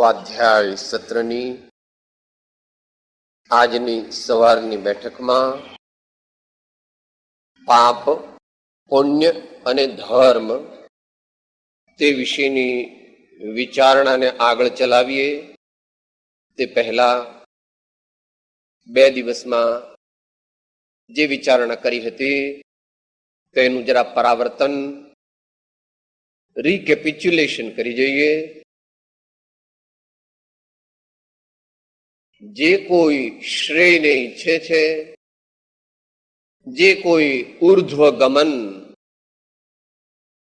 સ્વાધ્યાય સત્રની આજની સવારની બેઠકમાં પાપ, પુણ્ય અને ધર્મ તે વિશેની વિચારણાને આગળ ચલાવીએ તે પહેલા 2 દિવસમાં જે વિચારણા કરી હતી તેનું જરા પરાવર્તન, રિકેપિચ્યુલેશન કરી જોઈએ. જે કોઈ શ્રેયને ઈચ્છે છે, જે કોઈ ઉર્ધ્વ ગમન,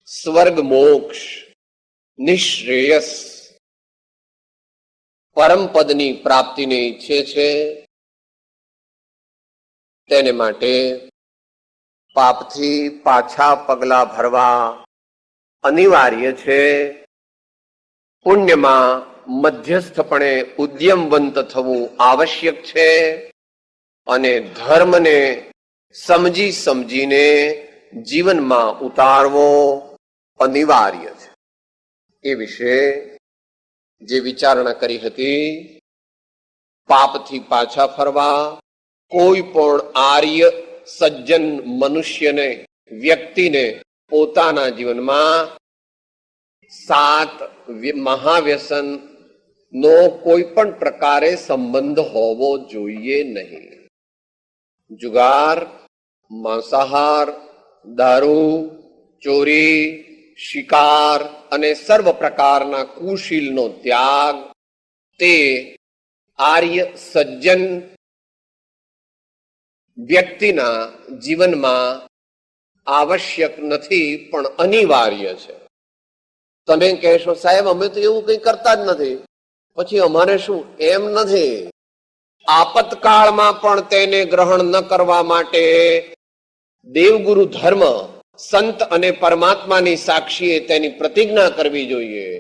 સ્વર્ગ મોક્ષ, નિશ્રેયસ, પરમપદની પ્રાપ્તિને ઈચ્છે છે, તેને માટે પાપથી પાછા પગલા ભરવા અનિવાર્ય છે. પુણ્યમાં મધ્યસ્થપણે ઉદ્યમવંત થવું આવશ્યક છે અને ધર્મને સમજી સમજીને જીવનમાં ઉતારવો અનિવાર્ય છે. એ વિશે જે વિચારણા કરી હતી, પાપથી પાછા ફરવા કોઈ પણ આર્ય સજ્જન મનુષ્યને, વ્યક્તિને પોતાના જીવનમાં 7 મહાવ્યસન નો કોઈ પણ પ્રકારે સંબંધ હોવો જોઈએ નહીં. જુગાર, માંસાહાર, દારૂ, ચોરી, શિકાર અને સર્વ પ્રકારના કુશીલનો ત્યાગ તે આર્ય સજ્જન વ્યક્તિના જીવનમાં આવશ્યક નથી પણ અનિવાર્ય છે. તમે કહેશો, સાહેબ અમે તો એવું કંઈ કરતા જ નથી, પછી અમારે શું? એમ નથી. આપતકાળમાં પણ તેને ગ્રહણ ન કરવા માટે દેવગુરુ ધર્મ, સંત અને પરમાત્માની સાક્ષીએ તેની પ્રતિજ્ઞા કરવી જોઈએ.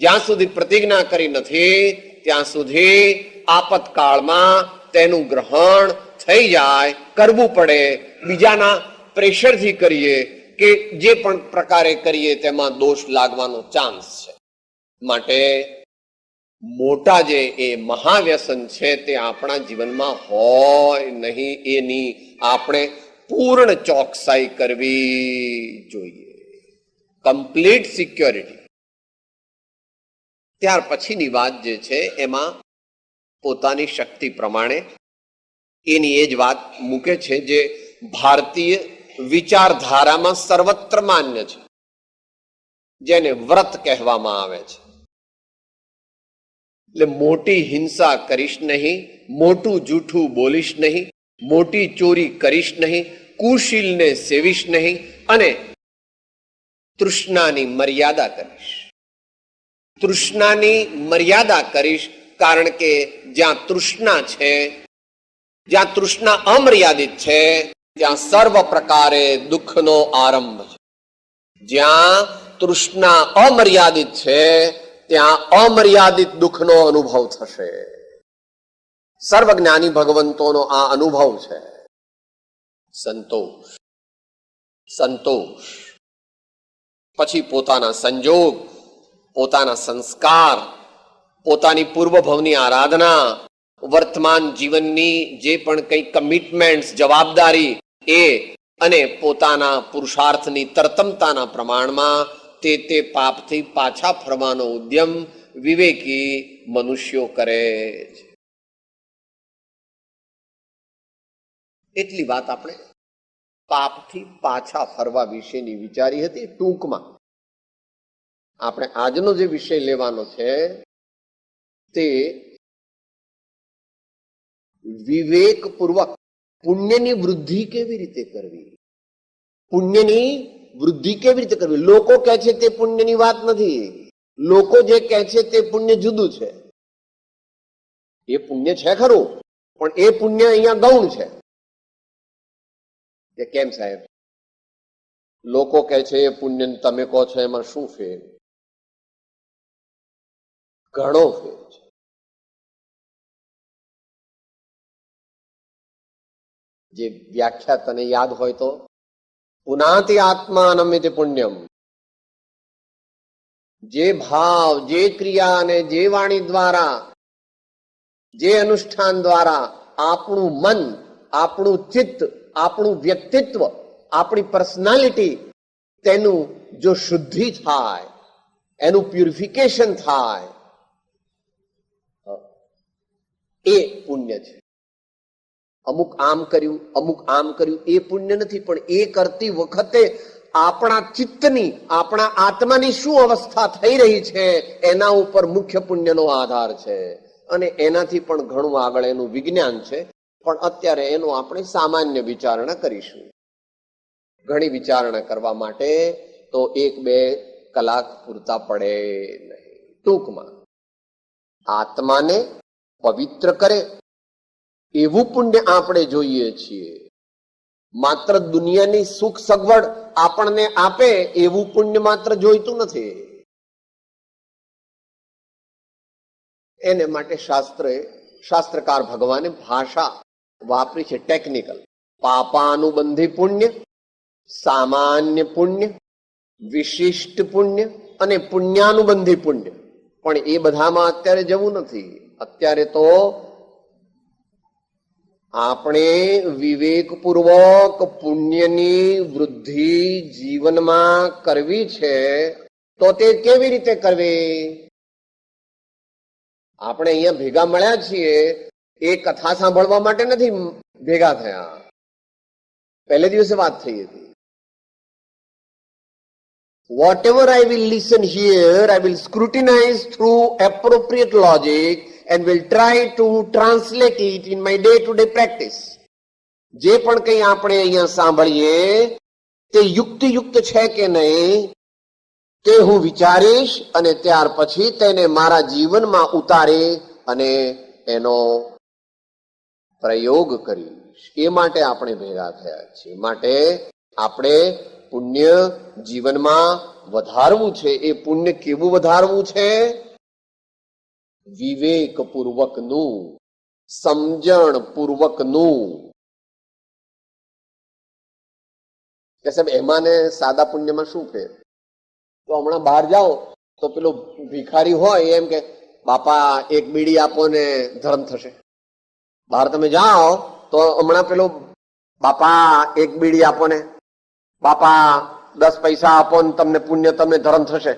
જ્યાં સુધી પ્રતિજ્ઞા કરી નથી ત્યાં સુધી આપતકાળમાં તેનું ગ્રહણ થઈ જાય, કરવું પડે. બીજાના પ્રેશરથી કરીએ કે જે પણ પ્રકારે કરીએ તેમાં દોષ લાગવાનો ચાન્સ છે. માટે મોટા જે એ મહાવ્યસન છે તે આપણા જીવનમાં હોય નહીં, એની આપણે પૂર્ણ ચોકસાઈ કરવી જોઈએ. Complete security. ત્યાર પછીની વાત જે છે એમાં પોતાની શક્તિ પ્રમાણે એની એ જ વાત મૂકે છે જે ભારતીય વિચારધારામાં સર્વત્ર માન્ય છે, જેને વ્રત કહેવામાં આવે છે. એટલે મોટી હિંસા કરીશ નહીં, મોટું જૂઠું બોલીશ નહીં, મોટી ચોરી કરીશ નહીં, કુશીલને સેવીશ નહીં અને તૃષ્ણાની મર્યાદા કરીશ. તૃષ્ણાની મર્યાદા કરીશ કારણ કે જ્યાં તૃષ્ણા છે, જ્યાં તૃષ્ણા અમર્યાદિત છે ત્યાં સર્વ પ્રકારે દુઃખનો આરંભ છે. જ્યાં તૃષ્ણા અમર્યાદિત છે ત્યાં અમર્યાદિત દુઃખનો અનુભવ થશે. સર્વજ્ઞાની ભગવંતોનો આ અનુભવ છે. સંતોષ, સંતોષ. પછી પોતાના સંજોગ, પોતાના સંસ્કાર, પોતાની પૂર્વભવની આરાધના, વર્તમાન જીવનની જે પણ કંઈ કમિટમેન્ટ્સ, જવાબદારી એ અને પોતાના પુરુષાર્થની તરતમતાના પ્રમાણમાં તે પાપથી પાછા ફરવાનો ઉદ્યમ વિવેકી મનુષ્યો કરે છે. એટલી વાત આપણે પાપથી પાછા ફરવા વિશેની વિચારી હતી. ટૂંકમાં આપણે આજનો જે વિષય લેવાનો છે તે વિવેકપૂર્વક પુણ્યની વૃદ્ધિ કેવી રીતે કરવી, પુણ્યની વૃદ્ધિ કેવી રીતે કરવી. લોકો કહે છે તે પુણ્યની વાત નથી. લોકો જે કહે છે તે પુણ્ય જુદું છે. એ પુણ્ય છે ખરું, પણ એ પુણ્ય અહીંયા ગૌણ છે. કે કેમ સાહેબ? લોકો કહે છે એ પુણ્ય, તમે કહો છો એમાં શું ફેર? ઘણો ફેર છે. જે વ્યાખ્યા તને યાદ હોય તો, પુનાતિ આત્માનમિતિ પુણ્યમ જે ભાવ, જે ક્રિયા અને જે વાણી દ્વારા, જે અનુષ્ઠાન દ્વારા આપણું મન, આપણું ચિત્ત, આપણું વ્યક્તિત્વ, આપણી પર્સનાલિટી, તેનું જો શુદ્ધિ થાય, એનું પ્યુરિફિકેશન થાય, એ પુણ્ય છે. અમુક આમ કર્યું, અમુક આમ કર્યું, એ પુણ્ય નથી. પણ એ કરતી વખતે આપણા ચિત્તની, આપણા આત્માની શું અવસ્થા થઈ રહી છે, એના ઉપર મુખ્ય પુણ્યનો આધાર છે. અને એનાથી પણ ઘણું આગળ એનું વિજ્ઞાન છે. પણ અત્યારે એનો આપણે સામાન્ય વિચારણા કરીશું. ઘણી વિચારણા કરવા માટે તો 1-2 કલાક પૂરતા પડે નહીં. ટૂંકમાં આત્માને પવિત્ર કરે એવું પુણ્ય આપણે જોઈએ છીએ. માત્ર દુનિયાની સુખ સગવડ આપણને આપે એવું પુણ્ય માત્ર જોઈતું નથી. એને માટે શાસ્ત્રકાર ભગવાને ભાષા વાપરી છે, ટેકનિકલ. પાપાનુબંધી પુણ્ય, સામાન્ય પુણ્ય, વિશિષ્ટ પુણ્ય અને પુણ્યાનુબંધી પુણ્ય. પણ એ બધામાં અત્યારે જવું નથી. અત્યારે તો આપણે વિવેકપૂર્વક પુણ્યની વૃદ્ધિ જીવનમાં કરવી છે. તો તે કેવી રીતે કરવી? આપણે અહીંયા ભેગા મળ્યા છીએ એ કથા સાંભળવા માટે નથી ભેગા થયા. પહેલે દિવસે વાત થઈ હતી. Whatever I will listen here, I will scrutinize through appropriate logic and will try to translate it in my day-to-day practice. જે પણ કંઈ આપણે અહીંયા સાંભળીએ તે યુક્તિયુક્ત છે કે નહીં તે હું વિચારીશ અને ત્યાર પછી તેને મારા જીવનમાં ઉતારી અને એનો પ્રયોગ કરીશ. એ માટે આપણે ભેગા થયા છીએ. માટે આપણે પુણ્ય જીવનમાં વધારવું છે. એ પુણ્ય કેવું વધારવું છે? વિવેકપૂર્વકનું, સમજણપૂર્વકનું. કે સાહેબ એમાં ને સાદા પુણ્યમાં શું ફેર? તો હમણાં બહાર જાઓ તો પેલો ભિખારી હોય એમ કે બાપા એક બીડી આપો ને ધર્મ થશે. બહાર તમે જાઓ તો હમણાં પેલો બાપા એક બીડી આપો ને, બાપા 10 પૈસા આપો ને તમને પુણ્ય, તમને ધર્મ થશે,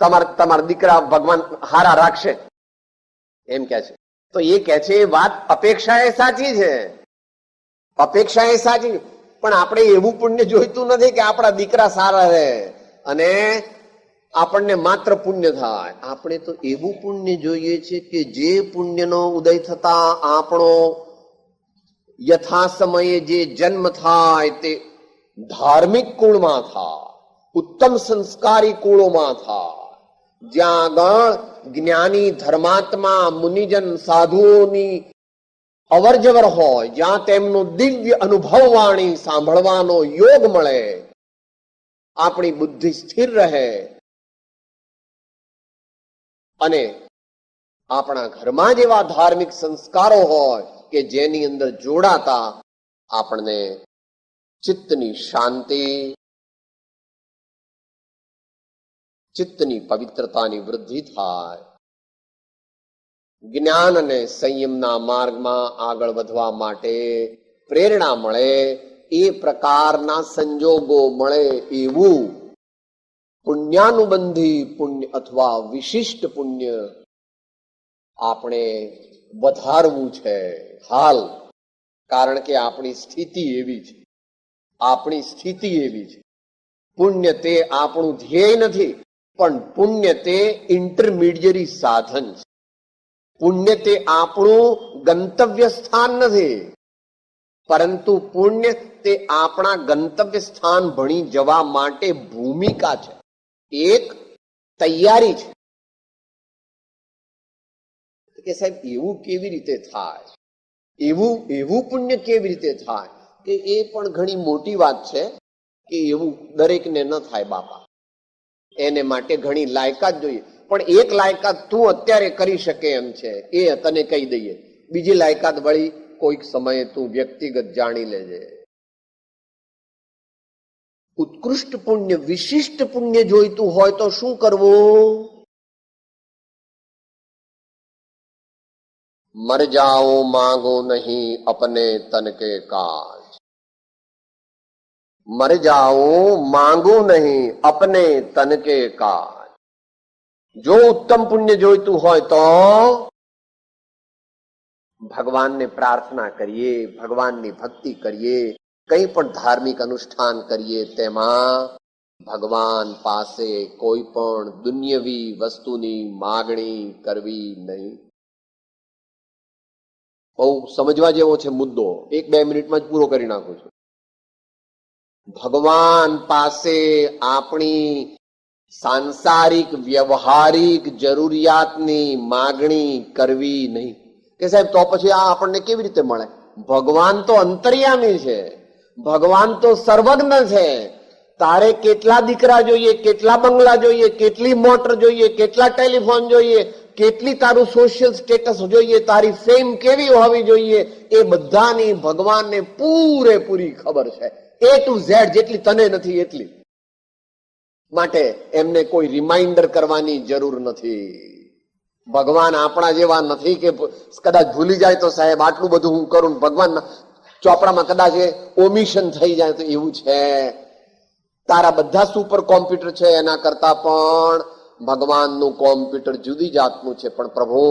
તમારા દીકરા ભગવાન હારા રાખશે, એમ કે છે. તો એ કે છે એ વાત અપેક્ષા એ સાચી છે, અપેક્ષા એ સાચી, પણ આપણે એવું પુણ્ય જોઈતું નથી કે આપણા દીકરા સારા રહે અને આપણને માત્ર પુણ્ય થાય. આપણે તો એવું પુણ્ય જોઈએ છે કે જે પુણ્યનો ઉદય થતા આપણો યથા સમયે જે જન્મ થાય તે ધાર્મિક કુળમાં થાય, ઉત્તમ સંસ્કારી કુળોમાં થાય, જ્યાં આગળ જ્ઞાની ધર્માત્મા મુનિજન સાધુઓની અવરજવર હોય, જ્યાં તેમનું દિવ્ય અનુભવ વાણી સાંભળવાનો યોગ મળે, આપણી બુદ્ધિ સ્થિર રહે અને આપણા ઘરમાં જેવા ધાર્મિક સંસ્કારો હોય કે જેની અંદર જોડાતા આપણને ચિત્તની શાંતિ, ચિત્તની પવિત્રતાની વૃદ્ધિ થાય, જ્ઞાન અને સંયમના માર્ગમાં આગળ વધવા માટે પ્રેરણા મળે, એ પ્રકારના સંજોગો મળે એવું પુણ્યાનુબંધી પુણ્ય અથવા વિશિષ્ટ પુણ્ય આપણે વધારવું છે હાલ. કારણ કે આપણી સ્થિતિ એવી છે, આપણી સ્થિતિ એવી છે. પુણ્ય તે આપણું ધ્યેય નથી, પણ પુણ્ય તે ઇન્ટરમીડિયરી સાધન છે. પુણ્ય તે આપણું ગંતવ્ય સ્થાન નથી, પરંતુ પુણ્ય તે આપણા ગંતવ્ય સ્થાન ભણી જવા માટે ભૂમિકા છે, એક તૈયારી છે. કે સાહેબ એવું કેવી રીતે થાય, એવું પુણ્ય કેવી રીતે થાય? કે એ પણ ઘણી મોટી વાત છે કે એવું દરેકને ન થાય બાપા. એને માટે ઘણી લાયકાત જોઈએ. પણ એક લાયકાત તું અત્યારે કરી શકે એમ છે, એ તને કહી દઈએ. બીજી લાયકાત વળી કોઈક સમયે તું વ્યક્તિગત જાણી લેજે. ઉત્કૃષ્ટ પુણ્ય, વિશિષ્ટ પુણ્ય જોઈતું હોય તો શું કરવું? મર જાઓ માંગો નહીં અપને તન કે કાજ, મર જાઓ માંગો નહીં અપને તન કે કાજ. જો ઉત્તમ પુણ્ય જોઈતું હોય તો ભગવાનને પ્રાર્થના કરીએ, ભગવાનની ભક્તિ કરીએ, કંઈ પણ ધાર્મિક અનુષ્ઠાન કરીએ તેમાં ભગવાન પાસે કોઈ પણ દુન્યવી વસ્તુની માગણી કરવી નહીં. બહુ સમજવા જેવો છે મુદ્દો, 1-2 મિનિટમાં જ પૂરો કરી નાખું છું. ભગવાન પાસે આપણી સાંસારિક વ્યવહારિક જરૂરિયાતની માગણી કરવી નહીં. કે સાહેબ તો પછી આ આપણને કેવી રીતે મળે? ભગવાન તો અંતર્યામી છે, ભગવાન તો સર્વજ્ઞ છે. તારે કેટલા દીકરા જોઈએ, કેટલા બંગલા જોઈએ, કેટલી મોટર જોઈએ, કેટલા ટેલિફોન જોઈએ, કેટલી તારું સોશિયલ સ્ટેટસ જોઈએ, તારી ફેમ કેવી હોવી જોઈએ, એ બધાની ભગવાનને પૂરેપૂરી ખબર છે. A to Z, જેટલી તને નથી એટલી. માટે એમને કોઈ રિમાઇન્ડર કરવાની જરૂર નથી. ભગવાન આપણા જેવા નથી કે કદાચ ભૂલી જાય તો સાહેબ આટલું બધું હું કરું, ભગવાન ચોપડામાં કદાચ ઓમિશન થઈ જાય તો એવું છે. તારા બધા સુપર કોમ્પ્યુટર છે એના કરતા પણ ભગવાનનું કોમ્પ્યુટર જુદી જાતનું છે. પણ પ્રભુ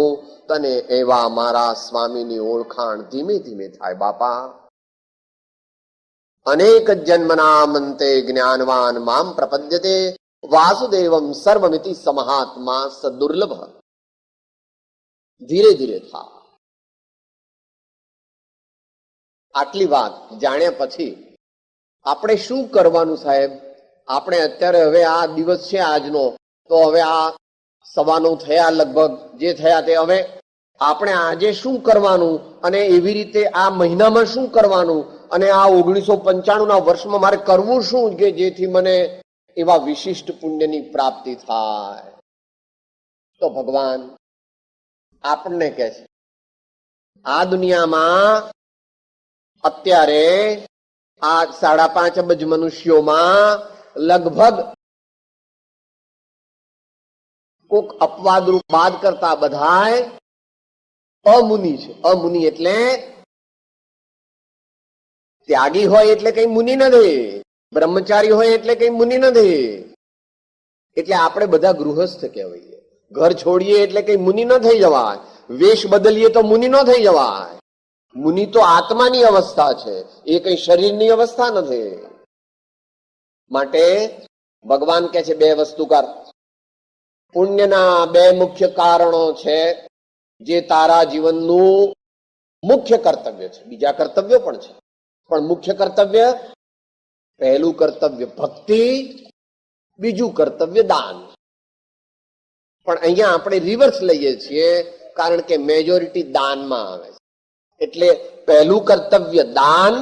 તને એવા મારા સ્વામીની ઓળખાણ ધીમે ધીમે થાય બાપા. અનેક જન્મનામંતે જ્ઞાનવાન મામ પ્રપદ્યતે વાસુદેવમ સર્વમિતિ સમહાત્મા સદુર્લભ. ધીરે ધીરે થા. આટલી વાત જાણ્યા પછી આપણે શું કરવાનું સાહેબ? આપણે અત્યારે હવે આ દિવસ છે આજનો, તો હવે આ 9:15 થયા, લગભગ જે થયા તે, હવે આપણે આજે શું કરવાનું અને એવી રીતે આ મહિનામાં શું કરવાનું અને આ 1995ના વર્ષમાં મારે કરવું શું કે જેથી મને એવા વિશિષ્ટ પુણ્યની પ્રાપ્તિ થાય? તો ભગવાન આપણને કહે છે, આ દુનિયામાં અત્યારે આ 5.5 અબજ મનુષ્યોમાં લગભગ કોક અપવાદરૂપ બાદ કરતા બધાય અમુનિ છે. અમુનિ એટલે ત્યાગી હોય એટલે કઈ મુનિ નથી, બ્રહ્મચારી હોય એટલે કઈ મુનિ નથી. એટલે આપણે બધા ગૃહસ્થ કહેવાય. ઘર છોડીએ એટલે કઈ મુનિ ન થઈ જવાય, વેશ બદલીએ તો મુનિ ન થઈ જવાય. મુનિ તો આત્માની અવસ્થા છે, એ કઈ શરીરની અવસ્થા નથી. માટે ભગવાન કહે છે 2 વસ્તુ કર. પુણ્યના 2 મુખ્ય કારણો છે જે તારા જીવનનું મુખ્ય કર્તવ્ય છે. બીજા કર્તવ્યો પણ છે, પણ મુખ્ય કર્તવ્ય, પહેલું કર્તવ્ય ભક્તિ, બીજું કર્તવ્ય દાન. પણ અહીંયા આપણે રિવર્સ લઈએ છીએ, કારણ કે મેજોરિટી દાનમાં આવે છે. એટલે પહેલું કર્તવ્ય દાન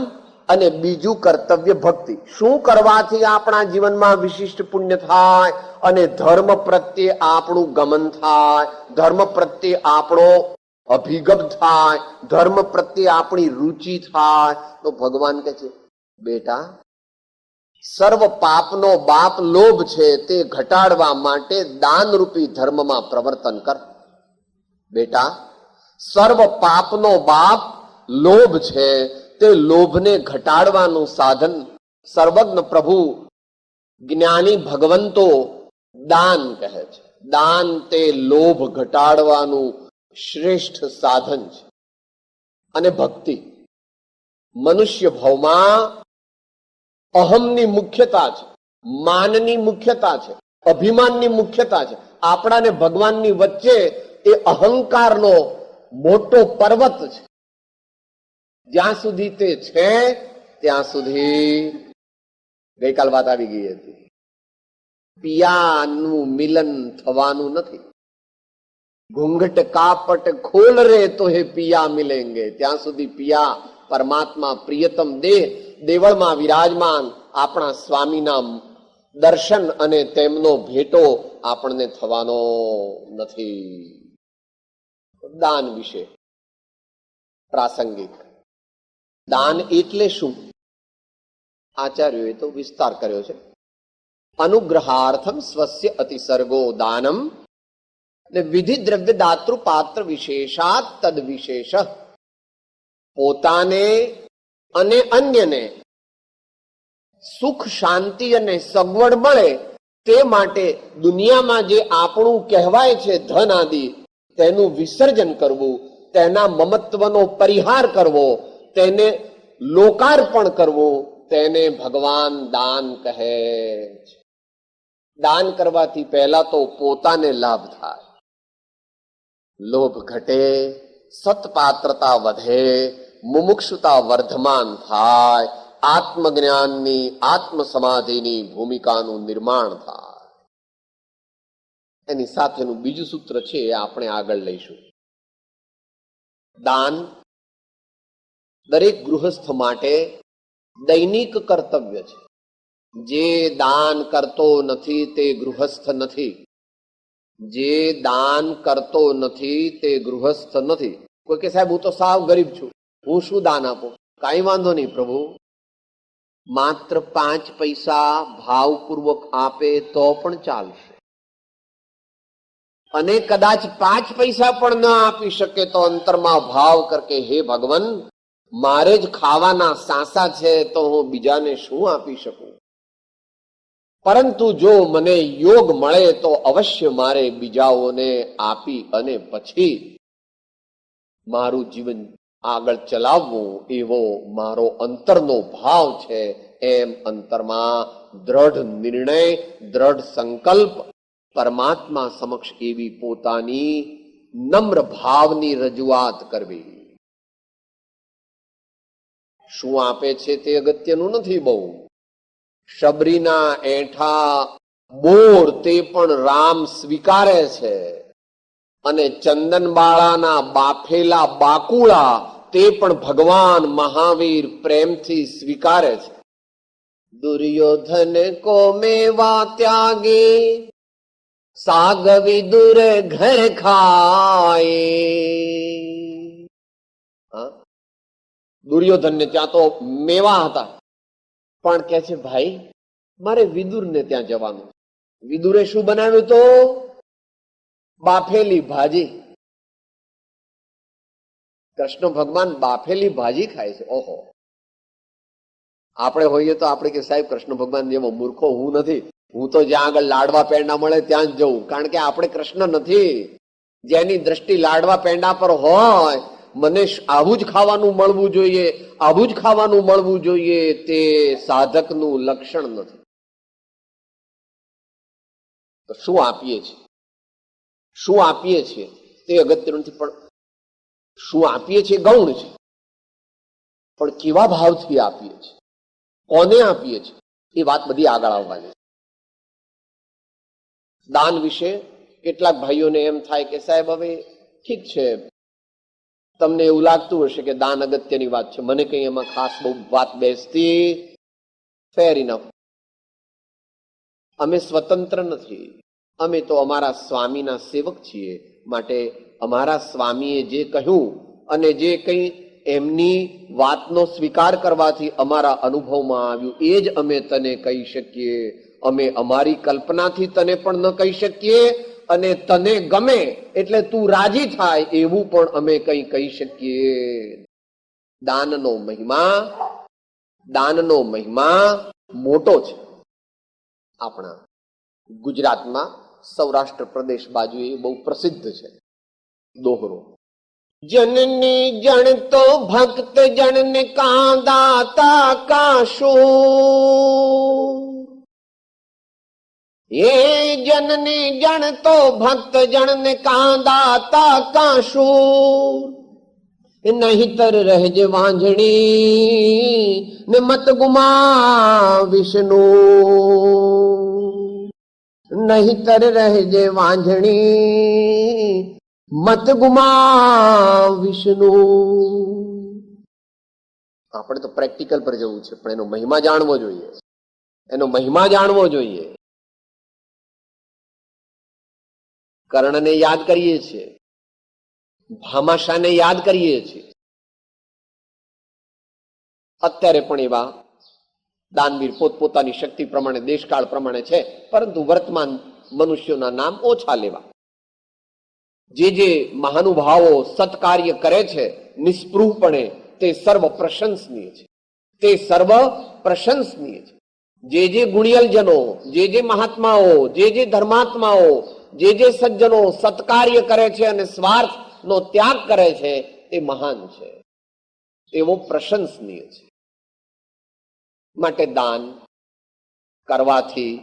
અને બીજું કર્તવ્ય ભક્તિ. શું કરવાથી આપણા જીવનમાં વિશિષ્ટ પુણ્ય થાય અને ધર્મ પ્રત્યે આપણું ગમન થાય, ધર્મ પ્રત્યે આપણો અભિગમ થાય, ધર્મ પ્રત્યે આપણી રુચિ થાય? તો ભગવાન કહે છે, બેટા, સર્વ પાપનો બાપ લોભ છે, તે ઘટાડવા માટે દાનરૂપી ધર્મમાં પ્રવર્તન કર. બેટા, સર્વ પાપનો બાપ લોભ છે, તે લોભને ઘટાડવાનું સાધન સર્વજ્ઞ પ્રભુ જ્ઞાની ભગવંતો દાન કહે છે. દાન તે લોભ ઘટાડવાનું શ્રેષ્ઠ સાધન છે. અને ભક્તિ મનુષ્ય ભાવમાં અહમની મુખ્યતા છે, માનની મુખ્યતા છે, અભિમાનની મુખ્યતા છે. આપણાને ભગવાનની વચ્ચે એ અહંકારનો મોટો પર્વત છે. જ્યાં સુધી તે છે ત્યાં સુધી, ગઈકાલ વાત આવી ગઈ હતી, પિયાનું મિલન થવાનું નથી. ઘૂંઘટ કાપટ ખોલ રે તો હે પિયા મિલેંગે. ત્યાં સુધી પિયા પરમાત્મા પ્રિયતમ દેહ દેવળમાં વિરાજમાન આપણા સ્વામીના દર્શન અને તેમનો ભેટો આપણને થવાનો નથી. દાન વિશે પ્રાસંગિક. દાન એટલે શું? આચાર્યોએ તો વિસ્તાર કર્યો છે. અનુગ્રહાર્થમ સ્વસ્ય અતિસર્ગો દાનમ ને વિધિ દ્રવ્ય દાતૃ પાત્ર વિશેષાત તદ વિશેષ. પોતાને અને અન્યને સુખ શાંતિ અને સગવડ મળે તે માટે દુનિયામાં જે આપણું કહેવાય છે ધન આદિ, તેનું વિસર્જન કરવું, તેના મમત્વનો પરિહાર કરવો, તેને લોકાર્પણ કરવું, તેને ભગવાન દાન કહે છે. દાન કરવાથી પહેલા તો પોતાને લાભ થાય, લોભ ઘટે, સત્પાત્રતા વધે, મુમુક્ષુતા વર્ધમાન થાય, આત્મજ્ઞાનની આત્મ સમાધિની ભૂમિકાનું નિર્માણ થાય. એની સાથેનું બીજું સૂત્ર છે એ આપણે આગળ લઈશું. દાન દરેક ગૃહસ્થ માટે દૈનિક કર્તવ્ય છે. જે દાન કરતો નથી તે ગૃહસ્થ નથી. જે દાન કરતો નથી તે ગૃહસ્થ નથી. કોઈ કે સાહેબ હું તો સાવ ગરીબ છું, હું શું દાન આપું? કાંઈ વાંધો નહીં પ્રભુ, માત્ર 5 પૈસા ભાવપૂર્વક આપે તો પણ ચાલશે. અને કદાચ 5 પૈસા પણ ન આપી શકે તો અંતરમાં ભાવ કરકે હે ભગવાન, મારે જ ખાવાના સાંસા છે તો હું બીજાને શું આપી શકું? પરંતુ જો મને યોગ મળે તો અવશ્ય મારે બીજાઓને આપી અને પછી મારું જીવન આગળ ચલાવવું, એવો મારો અંતરનો ભાવ છે. એમ અંતરમાં દ્રઢ નિર્ણય, દ્રઢ સંકલ્પ, પરમાત્મા સમક્ષ એવી પોતાની નમ્ર ભાવની રજૂઆત કરવી. શું આપે છે તે અગત્યનું નથી બહુ. શબરીના એઠા બોર તે પણ રામ સ્વીકારે છે, અને ચંદનબાળાના બાફેલા બાકુળા તે પણ ભગવાન મહાવીર પ્રેમથી સ્વીકારે છે. દુર્યોધન કો મેવા ત્યાગે સાગ વિદુર ઘર ખાય. દુર્યોધનને ત્યાં તો મેવા હતા, પણ કે છે ભાઈ મારે વિદુરને ત્યાં જવાનું. વિદુરે શું બનાવ્યું? તો બાફેલી ભાજી. કૃષ્ણ ભગવાન બાફેલી ભાજી ખાય છે. ઓહો, આપણે હોઈએ તો આપણે કે સાહેબ કૃષ્ણ ભગવાન જેવો મૂર્ખો હું નથી, હું તો જ્યાં આગળ લાડવા પેંડા મળે ત્યાં જ જઉં. કારણ કે આપણે કૃષ્ણ નથી. જેની દ્રષ્ટિ લાડવા પેંડા પર હોય, મને આવું જ ખાવાનું મળવું જોઈએ, આવું જ ખાવાનું મળવું જોઈએ, તે સાધકનું લક્ષણ નથી. તો શું આપીએ છીએ, શું આપીએ છીએ તે અગત્યનું નથી, પણ શું આપીએ છીએ ગૌણ છે. પણ કેવા ભાવથી આપીએ છીએ, કોને આપીએ છીએ, એ વાત બધી આગળ આવવાની છે. દાન વિશે કેટલાક ભાઈઓને એમ થાય કે સાહેબ હવે ઠીક છે, તમને એવું લાગતું હશે કે દાન અગત્યની વાત છે, મને કઈ એમાં ખાસ બહુ વાત બેસતી. ફેર ઇનફ. અમે સ્વતંત્ર નથી, અમે તો અમારા સ્વામીના સેવક છીએ. માટે અમારા સ્વામીએ જે કહ્યું અને જે કંઈ એમની વાતનો સ્વીકાર કરવાથી અમારા અનુભવમાં આવ્યું એ જ અમે તને કહી શકીએ. અમે અમારી કલ્પનાથી તને પણ ન કહી શકીએ, અને તને ગમે એટલે તું રાજી થાય એવું પણ અમે કંઈ કહી શકીએ. દાનનો મહિમા મોટો છે. આપણા ગુજરાતમાં સૌરાષ્ટ્ર પ્રદેશ બાજુ એ બહુ પ્રસિદ્ધ છે દોહરો. જનને જણ તો ભક્ત જણને કાંદાતા કાશું. એ જનને જણ તો ભક્ત જણને કાંદાતા કાશું. નહીતર રહેજ વાંઝણી ને મત ગુમા વિષ્ણુ. નહીતર રહેજે વાંઝણી મત ગુમા વિષ્ણુ. આપણે તો પ્રેક્ટિકલ પર જવું છે, પણ એનો મહિમા જાણવો જોઈએ, એનો મહિમા જાણવો જોઈએ. કર્ણને યાદ કરીએ છીએ, ભામાશાને યાદ કરીએ છીએ. અત્યારે પણ એવા દાનવીર પોતપોતાની શક્તિ પ્રમાણે દેશકાળ પ્રમાણે છે, પરંતુ વર્તમાન મનુષ્યોના નામ ઓછા લેવા. જે મહાનુભાવો સત્કાર્ય કરે છે નિસ્પૃહપણે, તે સર્વ પ્રશંસનીય છે. તે સર્વ પ્રશંસનીય છે. જે ગુણિયલજનો, જે મહાત્માઓ, જે ધર્માત્માઓ, જે સજ્જનો સત્કાર્ય કરે છે અને સ્વાર્થનો ત્યાગ કરે છે, તે મહાન છે, તેવો પ્રશંસનીય છે. માટે દાન કરવાથી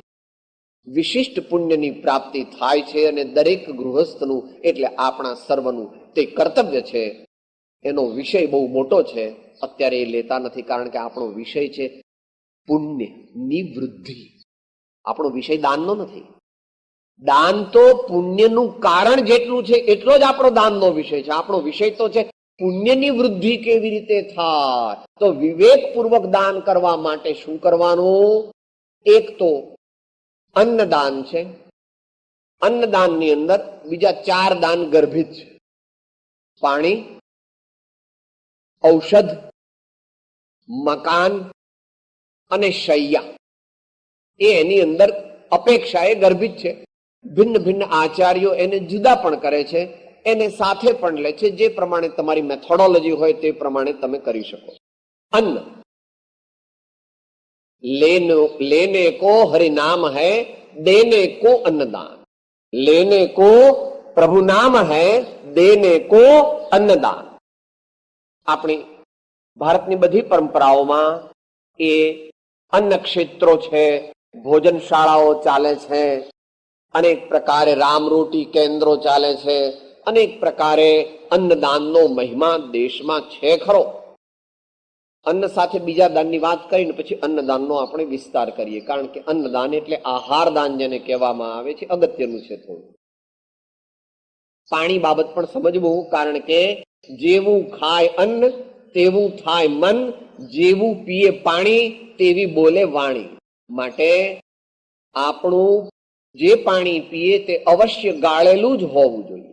વિશિષ્ટ પુણ્યની પ્રાપ્તિ થાય છે અને દરેક ગૃહસ્થનું એટલે આપણા સર્વનું તે કર્તવ્ય છે. એનો વિષય બહુ મોટો છે, અત્યારે એ લેતા નથી, કારણ કે આપણો વિષય છે પુણ્યની વૃદ્ધિ. આપણો વિષય દાનનો નથી. દાન તો પુણ્યનું કારણ જેટલું છે એટલો જ આપણો દાનનો વિષય છે. આપણો વિષય તો છે પુણ્યની વૃદ્ધિ કેવી રીતે થાય. તો વિવેકપૂર્વક દાન કરવા માટે શું કરવાનું? એક તો અન્નદાન છે. અન્નદાનની અંદર બીજા 4 દાન ગર્ભિત છે: પાણી, ઔષધ, મકાન અને શૈયા. એની અંદર અપેક્ષા એ ગર્ભિત છે. ભિન્ન ભિન્ન આચાર્યો એને જુદા પણ કરે છે, એને સાથે પણ લે છે. જે પ્રમાણે તમારી મેથોડોલોજી હોય તે પ્રમાણે તમે કરી શકો. અન્ન લેને કો હરિ નામ હૈ, દેને કો અન્નદાન. લેને કો પ્રભુ નામ હૈ, દેને કો અન્નદાન. આપણી ભારતની બધી પરંપરાઓમાં એ અન્ન ક્ષેત્રો છે, ભોજનશાળાઓ ચાલે છે, અનેક પ્રકારે રામરોટી કેન્દ્રો ચાલે છે, અનેક પ્રકારે અન્નદાનનો મહિમા દેશમાં છે ખરો. અન્ન સાથે બીજા દાનની વાત કરીને પછી અન્નદાનનો આપણે વિસ્તાર કરીએ, કારણ કે અન્નદાન એટલે આહારદાન જેને કહેવામાં આવે છે, અગત્યનું છે થોડું. પાણી બાબત પણ સમજવું, કારણ કે જેવું ખાય અન્ન તેવું થાય મન, જેવું પીએ પાણી તેવી બોલે વાણી. માટે આપણું જે પાણી પીએ તે અવશ્ય ગાળેલું જ હોવું જોઈએ.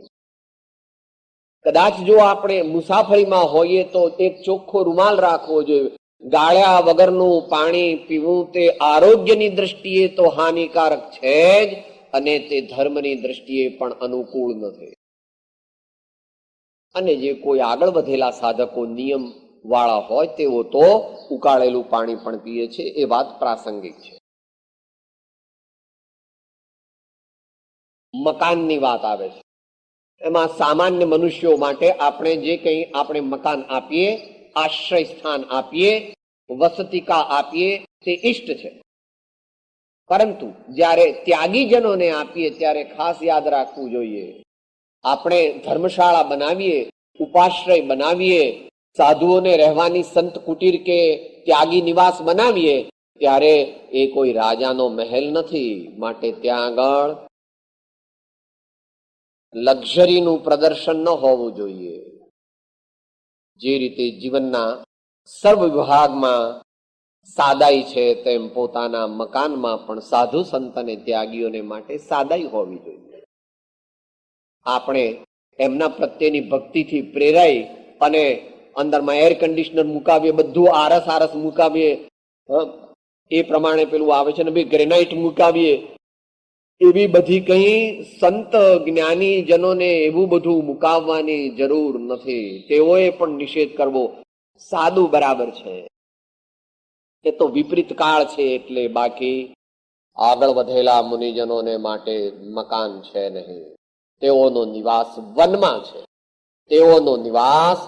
કદાચ જો આપણે મુસાફરીમાં હોઈએ તો એક ચોખ્ખો રૂમાલ રાખવો જોઈએ. ગાળ્યા વગરનું પાણી પીવું તે આરોગ્યની દ્રષ્ટિએ તો હાનિકારક છે જ, અને તે ધર્મની દ્રષ્ટિએ પણ અનુકૂળ નથી. અને જે કોઈ આગળ વધેલા સાધકો નિયમ વાળા હોય તેઓ તો ઉકાળેલું પાણી પણ પીએ છે, એ વાત પ્રાસંગિક છે. મકાનની વાત આવે છે. એમાં સામાન્ય મનુષ્યો માટે આપણે જે કંઈ આપણે મકાન આપીએ, આશ્રય સ્થાન આપીએ, વસતિકા આપીએ, તે ઇષ્ટ છે. પરંતુ જ્યારે ત્યાગીજનોને આપીએ ત્યારે ખાસ યાદ રાખવું જોઈએ, આપણે ધર્મશાળા બનાવીએ, ઉપાશ્રય બનાવીએ, સાધુઓને રહેવાની સંત કુટીર કે ત્યાગી નિવાસ બનાવીએ, ત્યારે એ કોઈ રાજાનો મહેલ નથી. માટે ત્યાં આગળ લક્ઝરીનું પ્રદર્શન ન હોવું જોઈએ. જે રીતે જીવનના સર્વ વિભાગમાં સાદાઈ છે, તેમ પોતાના મકાનમાં પણ સાધુ સંત અને ત્યાગીઓને માટે સાદાઈ હોવી જોઈએ. આપણે એમના પ્રત્યેની ભક્તિથી પ્રેરાઈ અને અંદરમાં એર કન્ડિશનર મુકાવીએ, બધું આરસ મુકાવીએ, એ પ્રમાણે પેલું આવે છે ને ભાઈ ગ્રેનાઇટ મુકાવીએ, એવી બધી કઈ સંત જ્ઞાની જનોને એવું બધું મુકાવવાની જરૂર નથી. તેઓએ પણ નિષેધ કરવો. સાદું બરાબર છે. એ તો વિપરીત કાળ છે એટલે, બાકી આગળ વધેલા મુનિજનોને માટે મકાન છે નહીં. તેઓનો નિવાસ વનમાં છે, તેઓનો નિવાસ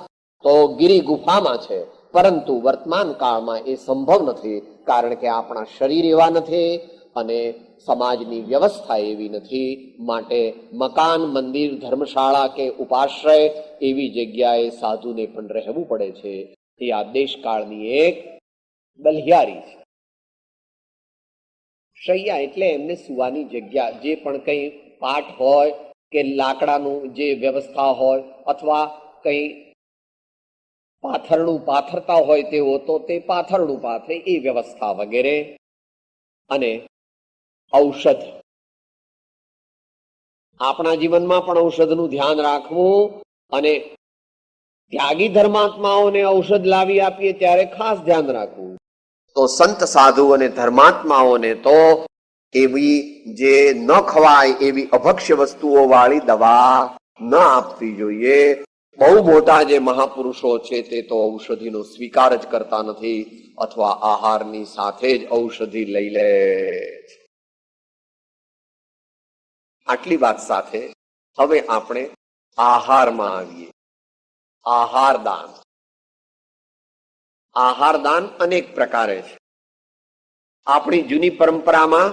તો ગિરી ગુફામાં છે. પરંતુ વર્તમાન કાળમાં એ સંભવ નથી, કારણ કે આપણા શરીર એવા નથી અને સમાજની વ્યવસ્થા એવી નથી. માટે મકાન, મંદિર, ધર્મશાળા કે ઉપાશ્રય એવી જગ્યાએ સાધુને પણ રહેવું પડે છે. એ આ દેશકાળની એક બલિહારી છે. શૈયા એટલે એમને સુવાની જગ્યા. જે પણ કંઈ પાટ હોય કે લાકડાનું જે વ્યવસ્થા હોય, અથવા કંઈ પાથરણું પાથરતા હોય તેઓ તો તે પાથરણું પાથરે એ વ્યવસ્થા વગેરે. અને ઔષધ, આપણા જીવનમાં પણ ઔષધનું ધ્યાન રાખવું. અને ત્યાગી ધર્માત્માઓને ઔષધ લાવી આપીએ ત્યારે ખાસ ધ્યાન રાખવું. તો સંત સાધુ અને ધર્માત્માઓને તો એવી જે ન ખવાય એવી અભક્ષ્ય વસ્તુઓ વાળી દવા ન આપવી જોઈએ. બહુ મોટા જે મહાપુરુષો છે તે તો ઔષધિનો સ્વીકાર જ કરતા નથી અથવા આહારની સાથે જ ઔષધિ લઈ લે છે. આટલી વાત સાથે હવે આપણે આહારમાં આવીએ. આહારદાન. આહારદાન અનેક પ્રકારે છે. આપણી જૂની પરંપરામાં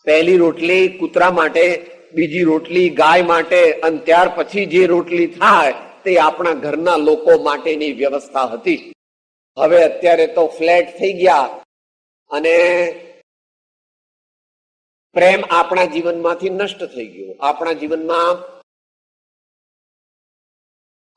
પહેલી રોટલી કૂતરા માટે, બીજી રોટલી ગાય માટે અને ત્યાર પછી જે રોટલી થાય તે આપણા ઘરના લોકો માટેની વ્યવસ્થા હતી. હવે અત્યારે તો ફ્લેટ થઈ ગયા અને પ્રેમ આપણા જીવનમાંથી નષ્ટ થઈ ગયો. આપણા જીવનમાં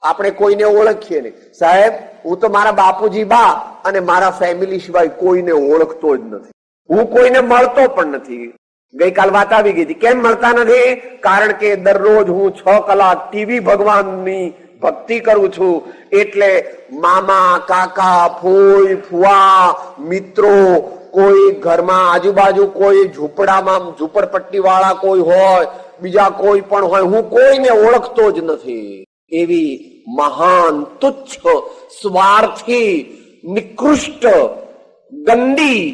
આપણે કોઈને ઓળખીએ નહીં. સાહેબ, હું તો મારા બાપુજી બા અને મારા ફેમિલી સિવાય કોઈને ઓળખતો જ નથી. હું કોઈને મળતો પણ નથી. ગઈકાલ વાત આવી ગઈ હતી. કેમ મળતા નથી? કારણ કે દરરોજ હું 6 કલાક ટીવી ભગવાનની ભક્તિ કરું છું. એટલે મામા, કાકા, ફોઈ, ફુવા, મિત્રો, કોઈ ઘરમાં આજુબાજુ કોઈ ઝૂંપડામાં ઝૂંપડપટ્ટી વાળા કોઈ હોય, બીજા કોઈ પણ હોય, હું કોઈને ઓળખતો જ નથી. એવી મહાન, તુચ્છ, સ્વાર્થી, નિકૃષ્ટ, ગંદી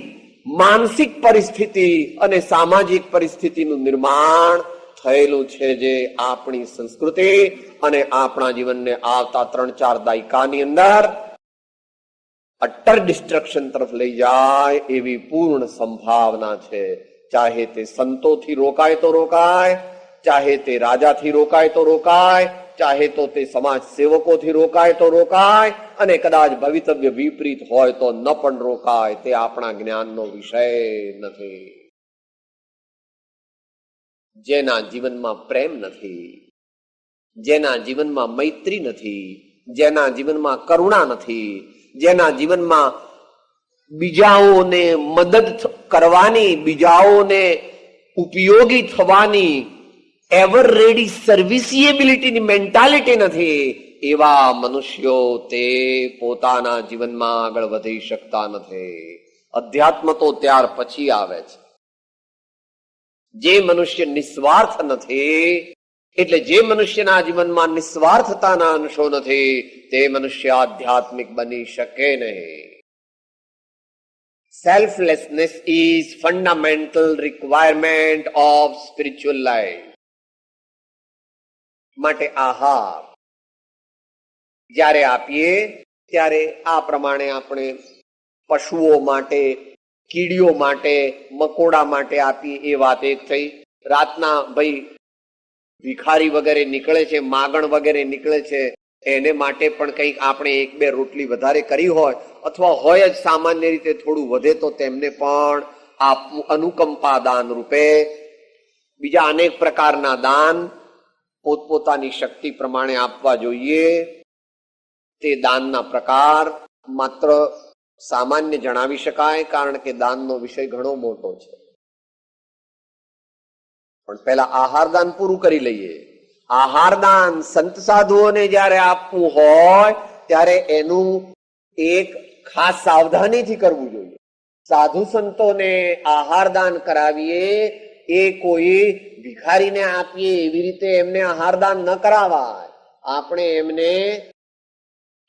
માનસિક પરિસ્થિતિ અને સામાજિક પરિસ્થિતિનું નિર્માણ થયેલું છે, જે આપણી સંસ્કૃતિ અને આપણા જીવનને આવતા 3-4 દાયકાની અંદર અટ્ટર ડિસ્ટ્રક્શન તરફ લઈ જાય એવી પૂર્ણ સંભાવના છે. ચાહે તે સંતોથી રોકાય તો રોકાય, ચાહે તે રાજાથી રોકાય તો રોકાય, ચાહે તો તે સમાજ સેવકોથી રોકાય તો રોકાય, અને કદાચ ભવિતવ્ય વિપરીત હોય તો ન પણ રોકાય. તે આપણા જ્ઞાનનો વિષય નથી. જેના જીવનમાં પ્રેમ નથી, જેના જીવનમાં મૈત્રી નથી, જેના જીવનમાં કરુણા નથી, જેના જીવનમાં બીજાઓને મદદ કરવાની, બીજાઓને ઉપયોગી થવાની એવર રેડી સર્વિસિએબિલિટીની મેન્ટાલિટી નથી, એવા મનુષ્યો તે પોતાના જીવનમાં આગળ વધી શકતા નથી. અધ્યાત્મ તો ત્યાર પછી આવે છે. જે મનુષ્ય નિસ્વાર્થ નથી, એટલે જે મનુષ્યના જીવનમાં નિસ્વાર્થતાના અંશો નથી, તે મનુષ્ય આધ્યાત્મિક બની શકે નહીં. Selflessness is fundamental requirement of spiritual life. માટે આહાર જ્યારે આપીએ ત્યારે આ પ્રમાણે આપણે પશુઓ માટે, કીડીઓ માટે, મકોડા માટે આપીએ. એ વાત એક થઈ. રાતના ભાઈ ભિખારી વગેરે નીકળે છે, માગણ વગેરે નીકળે છે, એને માટે પણ કંઈક આપણે 1-2 રોટલી વધારે કરી હોય, અથવા હોય જ સામાન્ય રીતે થોડું વધે તો તેમને પણ આપવું અનુકંપા દાન રૂપે. બીજા અનેક પ્રકારના દાન પોતપોતાની શક્તિ પ્રમાણે આપવા જોઈએ. તે દાનના પ્રકાર માત્ર સામાન્ય જણાવી શકાય, કારણ કે દાનનો વિષય ઘણો મોટો છે. પણ પહેલા આહારદાન પૂરું કરી લઈએ. આહારદાન સંત સાધુઓને જ્યારે આપવું હોય ત્યારે એનું એક ખાસ સાવધાનીથી કરવું જોઈએ. સાધુ સંતોને આહારદાન કરાવીએ એ કોઈ ભિખારીને આપીએ એવી રીતે એમને આહારદાન ન કરાવાય. આપણે એમને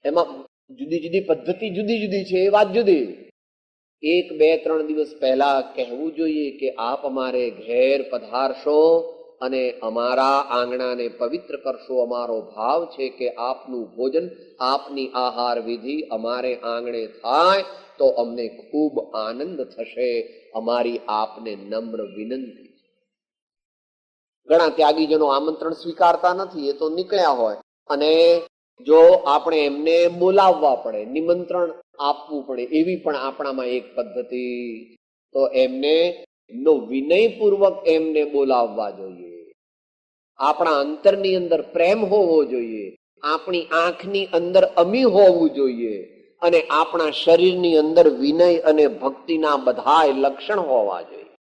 એમાં જુદી જુદી પદ્ધતિ જુદી જુદી છે, એ વાત જુદી. 1, 2, 3 દિવસ પહેલા કહેવું જોઈએ કે આપ અમારે ઘેર પધારશો અને અમારા આંગણાને પવિત્ર કરશો. અમારો ભાવ છે કે આપનું ભોજન, આપની આહાર વિધિ અમારે આંગણે થાય તો અમને ખૂબ આનંદ થશે. અમારી આપને નમ્ર વિનંતી. ઘણા ત્યાગીજનો આમંત્રણ સ્વીકારતા નથી, એ તો નીકળ્યા હોય, અને જો આપણે એમને બોલાવવા પડે, નિમંત્રણ આપવું પડે, એવી પણ આપણામાં એક પદ્ધતિ. તો એમને વિનયપૂર્વક એમને બોલાવવા જોઈએ. આપણા અંતરની અંદર પ્રેમ હોવો જોઈએ, આપણી આંખની અંદર અમી હોવું જોઈએ, અને આપણા શરીરની અંદર વિનય અને ભક્તિના બધા લક્ષણ હોવા જોઈએ.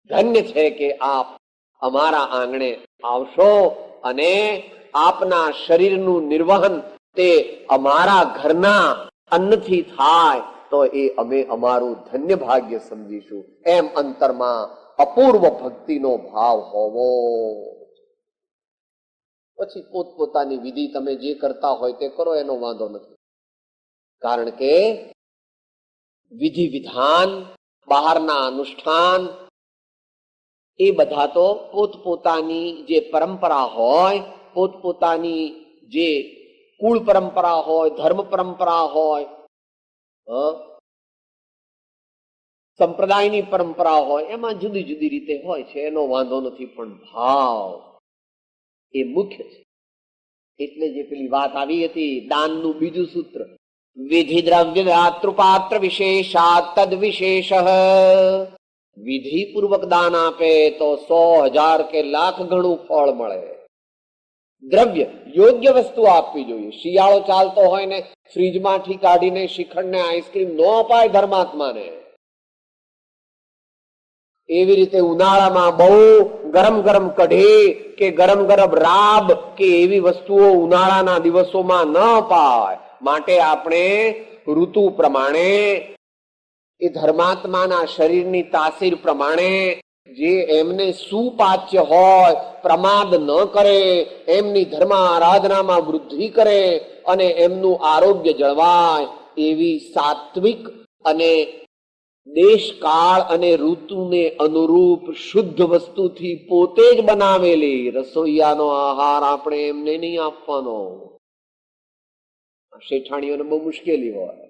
ધન્ય છે કે આપ અમારા આંગણે આવશો અને આપના શરીરનું નિર્વહન તે અમારા ઘરના અન્નથી થાય તો એ અમે અમારું ધન્ય ભાગ્ય સમજીશું. એમ અંતરમાં અપૂર્વ ભક્તિનો ભાવ હોવો. પછી પોતપોતાની વિધિ તમે જે કરતા હોય તે કરો, એનો વાંધો નથી. કારણ કે વિધિ વિધાન, બહારના અનુષ્ઠાન એ બધા તો પોતપોતાની જે પરંપરા હોય, પોતપોતાની જે કુળ પરંપરા હોય, ધર્મ પરંપરા હોય, સંપ્રદાયની પરંપરા હોય, એમાં જુદી જુદી રીતે હોય છે, એનો વાંધો નથી. પણ ભાવ એ મુખ્ય છે. એટલે જે પેલી વાત આવી હતી દાનનું બીજું સૂત્ર, વિધિ દ્રવ્ય દાતૃપાત્ર વિશેષાત તદ વિશેષ. વિધિ પૂર્વક દાન આપે તો 100,000 કે લાખ ગણું ફળ મળે. દ્રવ્ય યોગ્ય વસ્તુ આપવી જોઈએ. શિયાળો ચાલતો હોય ને ફ્રીજમાંથી કાઢીને શ્રીખંડ ને આઈસ્ક્રીમ ન અપાય ધર્માત્માને. એવી રીતે ઉનાળામાં બહુ ગરમ ગરમ કઢી કે ગરમ ગરમ રાબ કે એવી વસ્તુઓ ઉનાળાના દિવસોમાં ન અપાય. માટે આપણે ઋતુ પ્રમાણે, એ ધર્માત્માના શરીરની તાસીર પ્રમાણે જે એમને સુપાચ્ય હોય, પ્રમાદ ન કરે, એમની ધર્મ આરાધનામાં વૃદ્ધિ કરે અને એમનું આરોગ્ય જળવાય એવી સાત્વિક અને દેશ કાળ અને ઋતુને અનુરૂપ શુદ્ધ વસ્તુથી પોતે જ બનાવેલી રસોઈયાનો આહાર આપણે એમને નહીં આપવાનો. શેઠાણીઓને બહુ મુશ્કેલી હોય.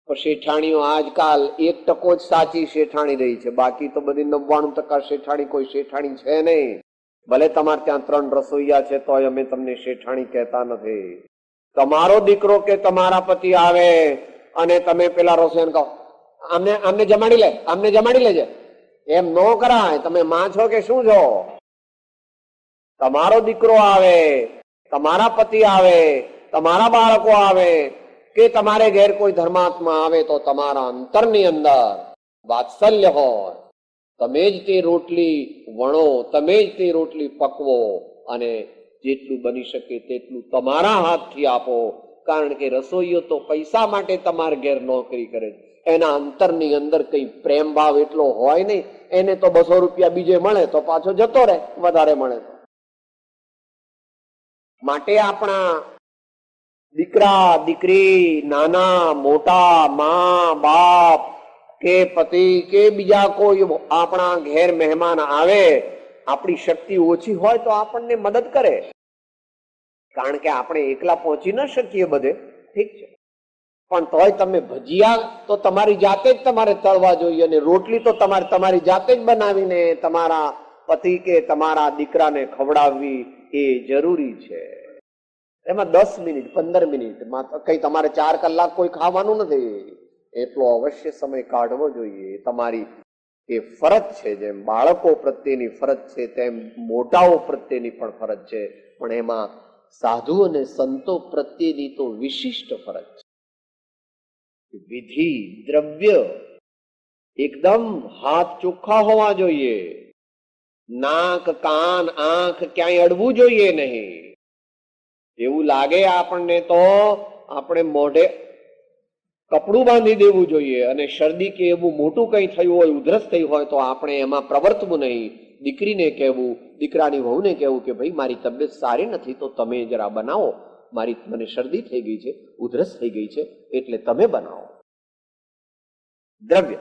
શેઠાણીઓ આજકાલ 1% જ સાચી શેઠાણી રહી છે. બાકી તો બધી 99% શેઠાણી કોઈ શેઠાણી છે નહીં. ભલે તમારે ત્યાં 3 રસોઈયા છે તોય અમે તમને શેઠાણી કહેતા નથી. તમારો દીકરો કે તમારા પતિ આવે અને તમે પેલા રસોઈયાને કહો અમને જમાડી લે, અમને જમાડી લેજે, એમ ન કરાય. તમે માં છો કે શું છો? તમારો દીકરો આવે, તમારા પતિ આવે, તમારા બાળકો આવે કે તમારે ઘેર કોઈ ધર્માત્મા આવે તો તમારા અંતરની અંદર વાત્સલ્ય હોય. તમે જ તે રોટલી વણો, તમે જ તે રોટલી પકવો અને જેટલું બની શકે તેટલું તમારા હાથથી આપો. કારણ કે રસોઈયો તો પૈસા માટે તમારા ઘેર નોકરી કરે, એના અંતરની અંદર કઈ પ્રેમ ભાવ એટલો હોય નહીં. એને તો 200 રૂપિયા બીજે મળે તો પાછો જતો રહે, વધારે મળે તો. માટે આપણા દીકરા દીકરી, નાના મોટા, મા બાપ કે પતિ કે બીજા કોઈ આપણા ઘેર મહેમાન આવે, આપણી શક્તિ ઓછી હોય તો આપણને મદદ કરે. કારણ કે આપણે એકલા પહોંચી ન શકીએ બધે, ઠીક છે. પણ તોય તમે ભજીયા તો તમારી જાતે જ તમારે તળવા જોઈએ અને રોટલી તો તમારે તમારી જાતે જ બનાવીને તમારા પતિ કે તમારા દીકરાને ખવડાવવી એ જરૂરી છે. એમાં 10 મિનિટ 15 મિનિટ કઈ તમારે 4 કલાક કોઈ ખાવાનું નથી. એટલો અવશ્ય સમય કાઢવો જોઈએ. તમારી એ ફરજ છે. જેમ બાળકો પ્રત્યેની ફરજ છે તેમ મોટાઓ પ્રત્યેની પણ ફરજ છે. પણ એમાં સાધુ અને સંતો પ્રત્યેની તો વિશિષ્ટ ફરજ છે. વિધિ દ્રવ્ય એકદમ હાથ ચોખ્ખા હોવા જોઈએ. નાક, કાન, આંખ ક્યાંય અડવું જોઈએ નહીં. એવું લાગે આપણને તો આપણે મોઢે કપડું બાંધી દેવું જોઈએ. અને શરદી કે એવું મોટું કઈ થયું હોય, ઉધરસ થઈ હોય તો આપણે એમાં પ્રવર્તવું નહીં. દીકરીને કહેવું, દીકરાની વહુને કહેવું કે ભાઈ મારી તબિયત સારી નથી તો તમે જરા બનાવો, મને શરદી થઈ ગઈ છે, ઉધરસ થઈ ગઈ છે, એટલે તમે બનાવો. દ્રવ્ય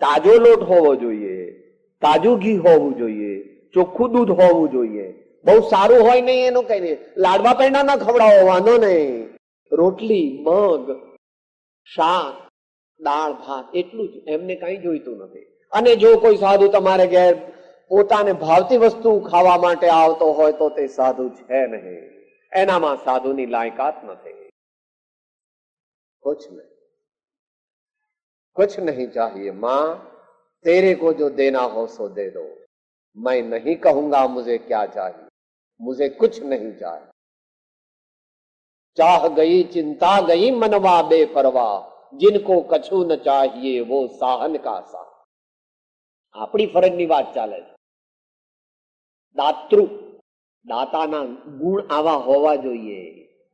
તાજો લોટ હોવો જોઈએ, તાજું ઘી હોવું જોઈએ, ચોખ્ખું દૂધ હોવું જોઈએ. બહુ સારું હોય નહીં એનું કઈ નહીં. લાડવા પેંડા ના ખવડાવો, વાંધો નહીં. રોટલી, મગ, શાક, દાળ ભાત એટલું જ, એમને કઈ જોઈતું નથી. અને જો કોઈ સાધુ તમારે ઘેર પોતાને ભાવતી વસ્તુ ખાવા માટે આવતો હોય તો તે સાધુ છે નહીં. એનામાં સાધુની લાયકાત નથી. कुछ नहीं चाहिए माँ, तेरे को जो देना हो सो दे दो. मैं नहीं कहूंगा मुझे क्या चाहिए, मुझे कुछ नहीं चाहिए. चाह गई चिंता गई मनवा बेपरवाह, जिनको कछु न चाहिए वो साहन का सा. આપણી ફરજની વાત ચાલે છે. દાતૃ દાતાના ગુણ આવા હોવા જોઈએ.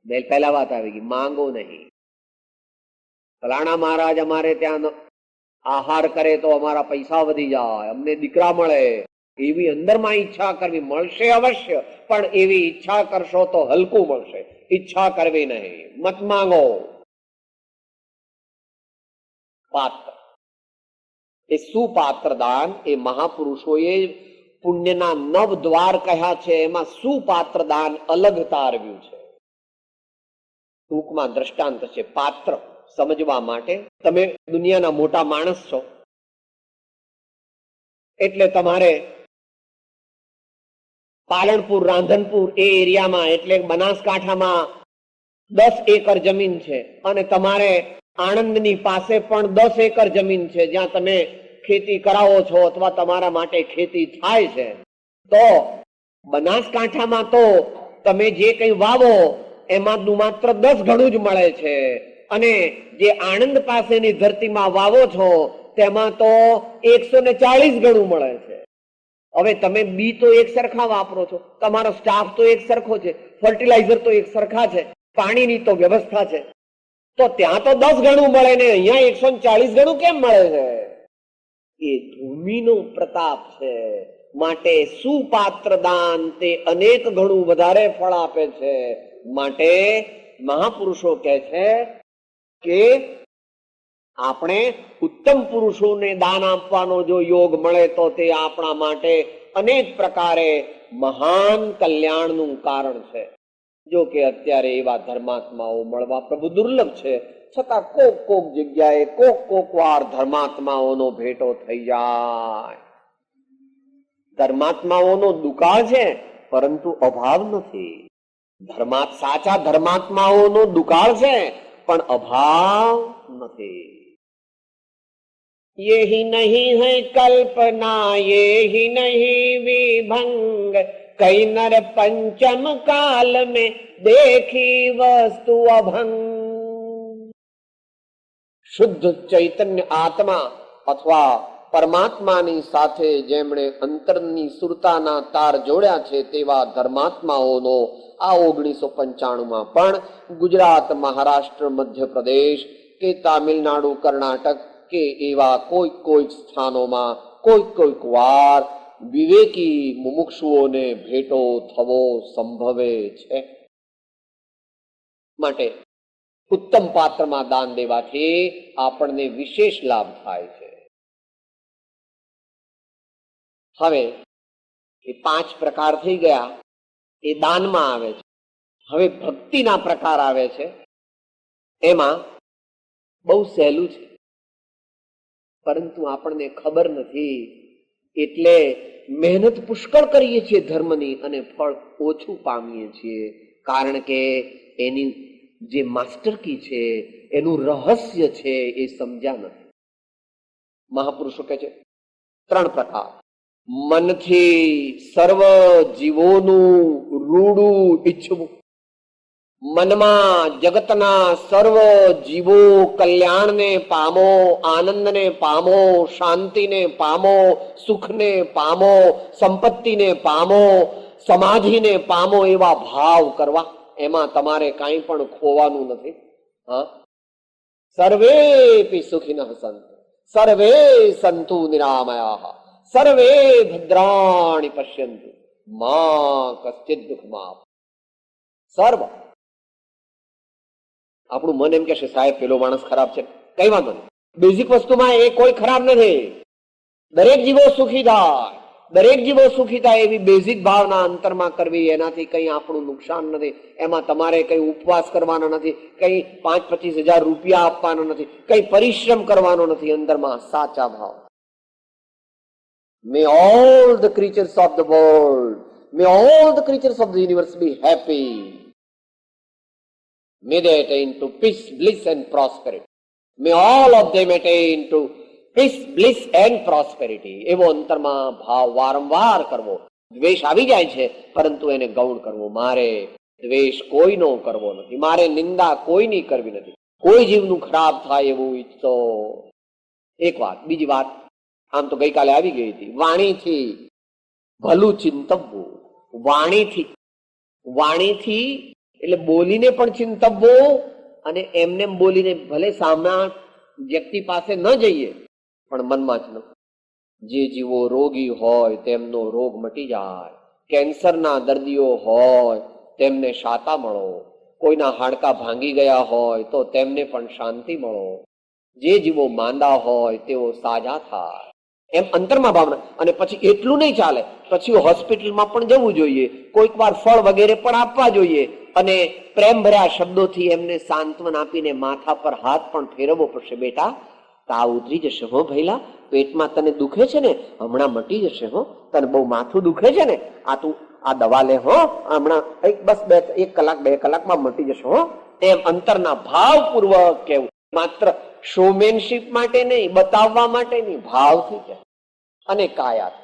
પહેલા વાત આવી ગઈ, માંગો નહીં. ફલાણા મહારાજ અમારે ત્યાં આહાર કરે તો અમારા પૈસા વધી જાય, અમને દીકરા મળે, એવી અંદરમાં ઈચ્છા કરવી. મળશે અવશ્ય, પણ એવી ઈચ્છા કરશો તો હલકું મળશે. ઈચ્છા કરવી નહીં, મત માંગો. પાત્ર એ સુપાત્ર દાન, એ મહાપુરુષોએ પુણ્યના 9 દ્વાર કહ્યા છે, એમાં સુપાત્ર દાન અલગ તારવ્યું છે. ટૂંકમાં દ્રષ્ટાંત છે પાત્ર સમજવા માટે. તમે દુનિયાના મોટા માણસ છો, એટલે તમારે પાલનપુર, રાંધનપુર એ એરિયામાં એટલે બનાસકાંઠામાં 10 એકર જમીન છે, અને તમારે આણંદની પાસે પણ 10 એકર જમીન છે, જ્યાં તમે ખેતી કરાવો છો અથવા તમારા માટે ખેતી થાય છે. તો બનાસકાંઠામાં તો તમે જે કંઈ વાવો એમાં માત્ર 10 ગણું જ મળે છે, અને જે આણંદ પાસેની ધરતીમાં વાવો છો તેમાં તો 140 ગણું મળે છે. હવે તમે બી તો એક સરખા વાપરો છો, તમારો સ્ટાફ તો એક સરખો છે, ફર્ટિલાઇઝર તો એક સરખા છે, પાણીની તો વ્યવસ્થા છે, તો ત્યાં તો 10 ગણું મળે ને અહીંયા 140 ગણું કેમ મળે છે? એ ભૂમિનો પ્રતાપ છે. માટે સુપાત્ર દાન તે અનેક ગણું વધારે ફળ આપે છે. માટે મહાપુરુષો કહે છે કે આપણે ઉત્તમ પુરુષોને દાન આપવાનો જો યોગ મળે તો તે આપણા માટે અનેક પ્રકારે મહાન કલ્યાણનું કારણ છે. જો કે અત્યારે એવા ધર્માત્માઓ મળવા પ્રભુ દુર્લભ છે, છતાં કોક જગ્યાએ કોક વાર ધર્માત્માઓનો ભેટો થઈ જાય. ધર્માત્માઓનો દુકાળ છે, પરંતુ અભાવ નથી. સાચા ધર્માત્માઓનો દુકાળ છે, પણ અભાવ નથી. ये ही नहीं है कल्पना, ये ही नहीं विभंग, कई नर पंचम काल में देखी वस्तु अभंग. શુદ્ધ ચૈતન્ય આત્મા અથવા પરમાત્માની સાથે જેમણે અંતરની સુરતાના તાર જોડ્યા છે તેવા ધર્માત્માઓનો આ 1995માં પણ ગુજરાત, મહારાષ્ટ્ર, મધ્યપ્રદેશ કે તામિલનાડુ, કર્ણાટક કે એવા કોઈક સ્થાનોમાં કોઈક વાર વિવેકી મુમુક્ષુઓને ભેટો થવો સંભવે છે. માટે ઉત્તમ પાત્રમાં દાન દેવાથી આપણને વિશેષ લાભ થાય છે. હવે એ 5 પ્રકાર થઈ ગયા, એ દાનમાં આવે છે. હવે ભક્તિના પ્રકાર આવે છે. એમાં બહુ સહેલું છે, પરંતુ આપણને ખબર નથી, એટલે મહેનત પુષ્કળ કરીએ છીએ ધર્મની અને ફળ ઓછું પામીએ છીએ. કારણ કે એની જે માસ્ટર કી છે, એનું રહસ્ય છે, એ સમજ્યા નથી. મહાપુરુષો કહે છે 3 પ્રકાર. મનથી સર્વ જીવોનું રૂડું ઈચ્છવું. મનમાં જગતના સર્વ જીવો કલ્યાણને પામો, આનંદને પામો, શાંતિને પામો, સુખને પામો, સંપત્તિને પામો, સમાધિને પામો એવા ભાવ કરવા. એમાં તમારે કાંઈ પણ ખોવાનું નથી. સર્વેપી સુખિનઃ સંતુ, સર્વે સંતુ નિરામયાઃ, સર્વે ભદ્રાણિ પશ્યન્તુ, મા કશ્ચિદ દુઃખમાં. સર્વ. આપણું મન એમ કહેશે સાહેબ પેલો માણસ ખરાબ છે, કઈ વાંધો નહીં. બેઝિક વસ્તુમાં એ કોઈ ખરાબ નથી. દરેક જીવો સુખી થાય, દરેક જીવો સુખી થાય એવી બેઝિક ભાવના અંતરમાં કરવી, એનાથી કઈ આપણું નુકસાન નથી. એમાં તમારે કઈ ઉપવાસ કરવાનો નથી, કઈ 5-25 હજાર રૂપિયા આપવાનો નથી, કઈ પરિશ્રમ કરવાનો નથી. અંદરમાં સાચા ભાવ. May all the creatures of the world, may all the creatures of the universe be happy. May they attain to peace, bliss and prosperity. May all of them attain to peace, bliss and prosperity. એવો અંતરમાં ભાવ વારંવાર કરવો. દ્વેષ આવી જાય છે, પરંતુ એને ગૌણ કરવો. મારે દ્વેષ કોઈનો કરવો નથી, મારે નિંદા કોઈની કરવી નથી, કોઈ જીવનું ખરાબ થાય એવું ઈચ્છતો. એક વાત. બીજી વાત, આમ તો ગઈકાલે આવી ગઈ હતી, વાણીથી ભલું ચિંતવવું. વાણીથી એટલે બોલીને પણ ચિંતવવું અને એમને બોલીને ભલે સામા વ્યક્તિ પાસે ન જઈએ પણ મનમાં જ ન. જે જીવો રોગી હોય તેમનો રોગ મટી જાય, કેન્સરના દર્દીઓ હોય તેમને શાતા મળો, કોઈના હાડકા ભાંગી ગયા હોય તો તેમને પણ શાંતિ મળો, જે જીવો માંદા હોય તેઓ સાજા થાય, એમ અંતરમાં ભાવના. અને પછી એટલું નહીં ચાલે, પછી હોસ્પિટલમાં પણ જવું જોઈએ, કોઈક વાર ફળ વગેરે પણ આપવા જોઈએ અને પ્રેમ ભર્યા શબ્દોથી એમને સાંત્વન આપીને માથા પર હાથ પણ ફેરવવો પડશે. બેટા, તાવ ઉતરી જશે હો ભઈલા, પેટમાં તને દુખે છે ને, હમણાં મટી જશે હો, તને બહુ માથું દુખે છે ને, આ તું આ દવા લે હો, હમણાં બસ 1 કલાક 2 કલાકમાં મટી જશે હો. એમ અંતરના ભાવપૂર્વક કેવું, માત્ર શોમેનશીપ માટે નહીં, બતાવવા માટે નહીં, ભાવથી કહે. અને કાયા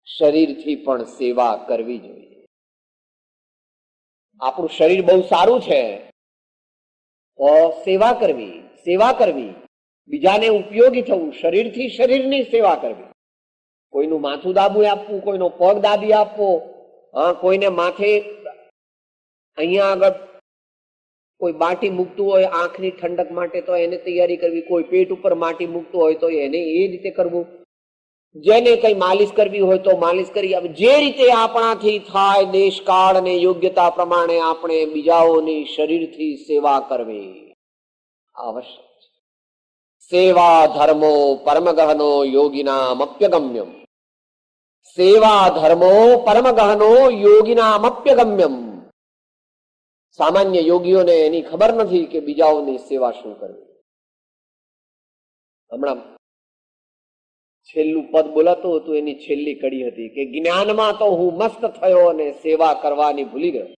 શરીરથી પણ સેવા કરવી જોઈએ. આપણું શરીર બહુ સારું છે તો સેવા કરવી, સેવા કરવી, બીજાને ઉપયોગી થવું, શરીરથી શરીરની સેવા કરવી. કોઈનું માથું દાબી આપવું, કોઈનો પગ દાબી આપવો, કોઈને માથે અહીંયા આગળ કોઈ માટી મૂકતું હોય આંખની ઠંડક માટે તો એને તૈયારી કરવી, કોઈ પેટ ઉપર માટી મૂકતું હોય તો એને એ રીતે કરવું, જેને કઈ માલિશ કરવી હોય તો માલિશ કરી. જે રીતે આપણાથી થાય દેશ કાળ અને યોગ્યતા પ્રમાણે આપણે બીજાઓની શરીરથી સેવા કરવી આવશ્યક છે. સેવા ધર્મો પરમ ગહનો યોગિનામપ્યગમ્યમ. સેવા ધર્મો પરમ ગહનો યોગિનામપ્યગમ્યમ. સામાન્ય યોગીઓને એની ખબર નથી કે બીજાઓની સેવા શું કરવી. હમણાં છેલ્લું પદ બોલાતું હતું, એની છેલ્લી કડી હતી કે જ્ઞાનમાં તો હું મસ્ત થયો અને સેવા કરવાની ભૂલી ગયો.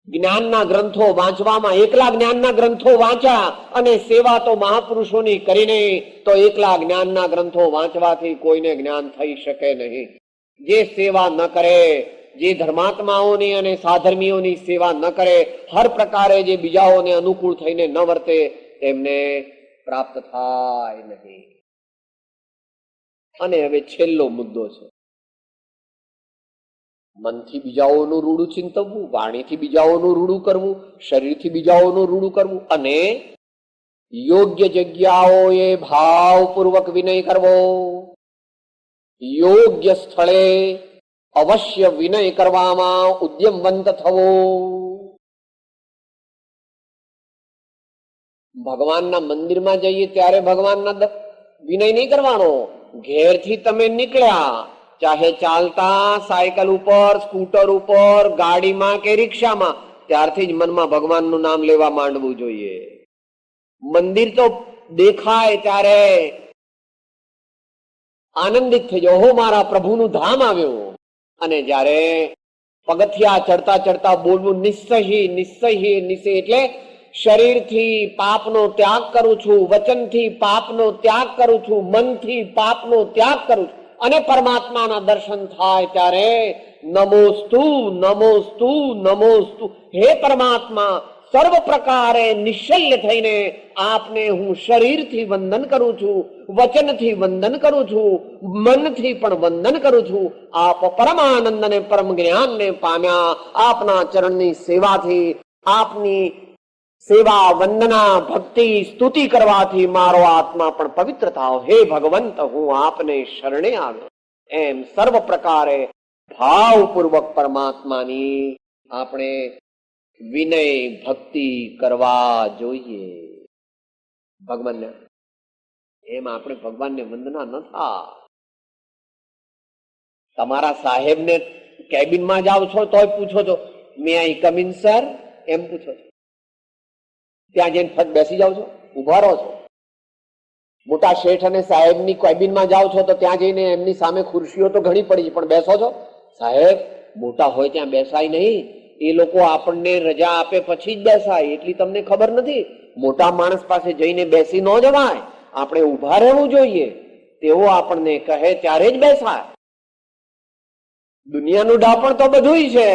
જ્ઞાનના ગ્રંથો વાંચવામાં, એકલા જ્ઞાનના ગ્રંથો વાંચ્યા અને સેવા તો મહાપુરુષોની કરીને, તો એકલા જ્ઞાનના ગ્રંથો વાંચવાથી કોઈને જ્ઞાન થઈ શકે નહીં. જે સેવા ન કરે, જે ધર્માત્માઓની અને સાધર્મીઓની સેવા ન કરે, હર પ્રકારે જે બીજાઓને અનુકૂળ થઈને ન વર્તે, તેમને પ્રાપ્ત થાય નહીં. અને હવે છેલ્લો મુદ્દો છે, મનથી બીજાઓનું રૂડું ચિંતવવું, વાણીથી બીજાઓનું રૂડું કરવું, શરીરથી બીજાઓનું રૂડું કરવું, અને યોગ્ય જગ્યાઓએ ભાવપૂર્વક વિનય કરવો. યોગ્ય સ્થળે અવશ્ય વિનય કરવામાં ઉદ્યમવંત થવો. ભગવાનના મંદિરમાં જઈએ ત્યારે ભગવાનના વિનય નહીં કરવાનો. ઘેરથી તમે નીકળ્યા, ચાહે ચાલતા, સાયકલ ઉપર, સ્કૂટર ઉપર, ગાડીમાં કે રિક્ષામાં, ત્યારથી જ મનમાં ભગવાનનું નામ લેવા માંડવું જોઈએ. મંદિર તો દેખાય ત્યારે આનંદિત થઈ જાઓ, હો મારા પ્રભુનું ધામ આવ્યું. અને જ્યારે પગથિયા ચડતા ચડતા બોલવું નિશ્ચય નિશ્ચય નિશ્ચય, એટલે શરીરથી પાપનો ત્યાગ કરું છું, વચનથી પાપનો ત્યાગ કરું છું, મનથી પાપનો ત્યાગ કરું છું, અને પરમાત્માના દર્શન થાય ત્યારે નમોસ્તુ નમોસ્તુ નમોસ્તુ. હે પરમાત્મા, સર્વ પ્રકારે નિશ્ચલ્ય થઈને આપને હું શરીરથી વંદન કરું છું, વચનથી વંદન કરું છું, મનથી પણ વંદન કરું છું. આપ પરમાનંદ અને પરમ જ્ઞાનને પામ્યા. આપના ચરણની સેવાથી, આપની સેવા, વંદના, ભક્તિ, સ્તુતિ કરવાથી મારો આત્મા પણ પવિત્ર થાવ. હે ભગવંત, હું આપને શરણે આવ્યો. એમ સર્વ પ્રકારે ભાવપૂર્વક પરમાત્માની આપણે વિનય ભક્તિ કરવા જોઈએ. ભગવાનને એમ આપણે ભગવાનને વંદના ન થાય. તમારા સાહેબને કેબિનમાં જાઓ છો તોય પૂછો છો, મે આઈ કમ ઇન સર, એમ પૂછો છો. ત્યાં જઈને ફટ બેસી જાઓ છો, ઉભા રહો છો. મોટા શેઠ અને સાહેબની કેબિનમાં જાઓ છો તો ત્યાં જઈને એમની સામે ખુરશીઓ તો ઘણી પડી છે, પણ બેસો છો? સાહેબ મોટા હોય ત્યાં બેસાય નહીં. એ લોકો આપણને રજા આપે પછી જ બેસાય, એટલી તમને ખબર નથી. મોટા માણસ પાસે જઈને બેસી ન જવાય, આપણે ઉભા રહેવું જોઈએ. તેઓ આપણને કહે ત્યારે જ બેસાય. દુનિયાનું ડાપણ તો બધું છે,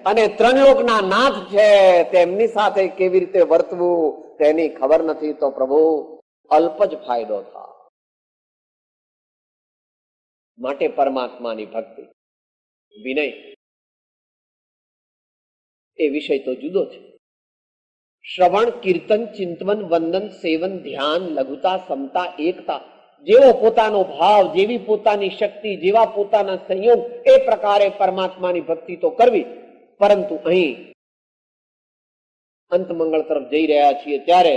અને 3 લોકના નાથ છે, તેમની સાથે કેવી રીતે વર્તવું તેની ખબર નથી તો પ્રભુ અલ્પ જ ફાયદો થાય. માટે પરમાત્માની ભક્તિ, વિનય એ વિષય તો જુદો છે. શ્રવણ, કીર્તન, ચિંતન, વંદન, સેવન, ધ્યાન, લઘુતા, સમતા, એકતા, જેવો પોતાનો ભાવ, જેવી પોતાની શક્તિ, જેવા પોતાના સંયોગ, એ પ્રકારે પરમાત્માની ભક્તિ તો કરવી. પરંતુ અહીં અંત મંગળ તરફ જઈ રહ્યા છીએ ત્યારે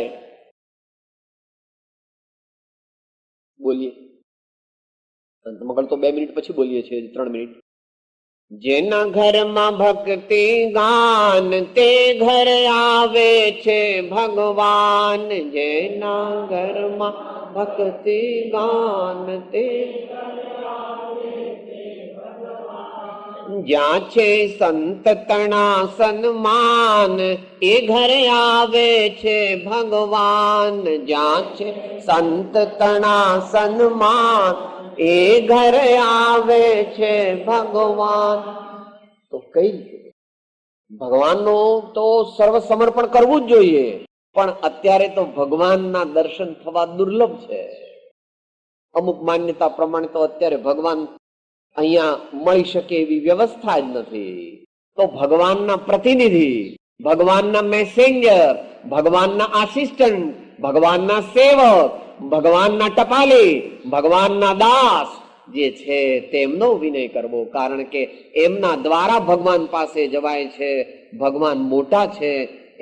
બોલીએ. અંત મંગળ તો 2 મિનિટ પછી બોલીએ છીએ, 3 મિનિટ. જેના ઘરમાં ભક્તિ ગાન તે ઘર આવે છે ભગવાન. જેના ઘરમાં ભક્તિ ગાન તે જ્યાં છે સંત તણા સન્માન એ ઘરે આવે છે ભગવાન. જ્યાં છે સંત તણા સન્માન એ ઘરે આવે છે ભગવાન. તો કઈ રીતે ભગવાનનો તો સર્વ સમર્પણ કરવું જ જોઈએ, પણ અત્યારે તો ભગવાનના દર્શન થવા દુર્લભ છે. અમુક માન્યતા પ્રમાણે તો અત્યારે ભગવાન અહીંયા મળી શકે એવી વ્યવસ્થા જ નથી. તો ભગવાનના પ્રતિનિધિ, ભગવાનના મેસેન્જર, ભગવાનના આસિસ્ટન્ટ, ભગવાનના સેવક, ભગવાનના ટપાલી, ભગવાનના દાસ જે છે તેમનો વિનય કરવો. કારણ કે એમના દ્વારા ભગવાન પાસે જવાય છે. ભગવાન મોટા છે,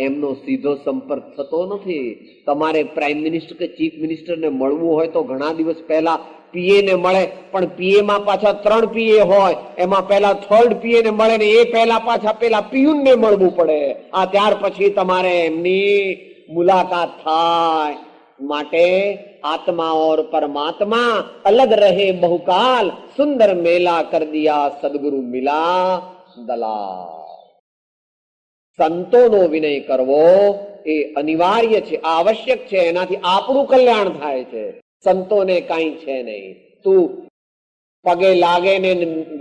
એમનો સીધો સંપર્ક થતો નથી. તમારે પ્રાઇમ મિનિસ્ટર કે ચીફ મિનિસ્ટરને મળવું હોય તો ઘણા દિવસ પહેલા પીએ ને મળે, પણ પીએ માં પાછા 3 પીએ હોય, એમાં પહેલા 3rd પીએ ને મળે ને એ પહેલા પાછા પેલા પિયુન ને મળવું પડે. આ ત્યાર પછી તમારે એમની મુલાકાત થાય. માટે આત્મા और परमात्मा अलग रहे बहुकाल, सुंदर मेला कर दिया सदगुरु मिला दलाल. સંતોનો વિનય કરવો એ અનિવાર્ય છે, આવશ્યક છે. એનાથી આપણું કલ્યાણ થાય છે. સંતોને કઈ છે નહીં. તું પગે લાગે ને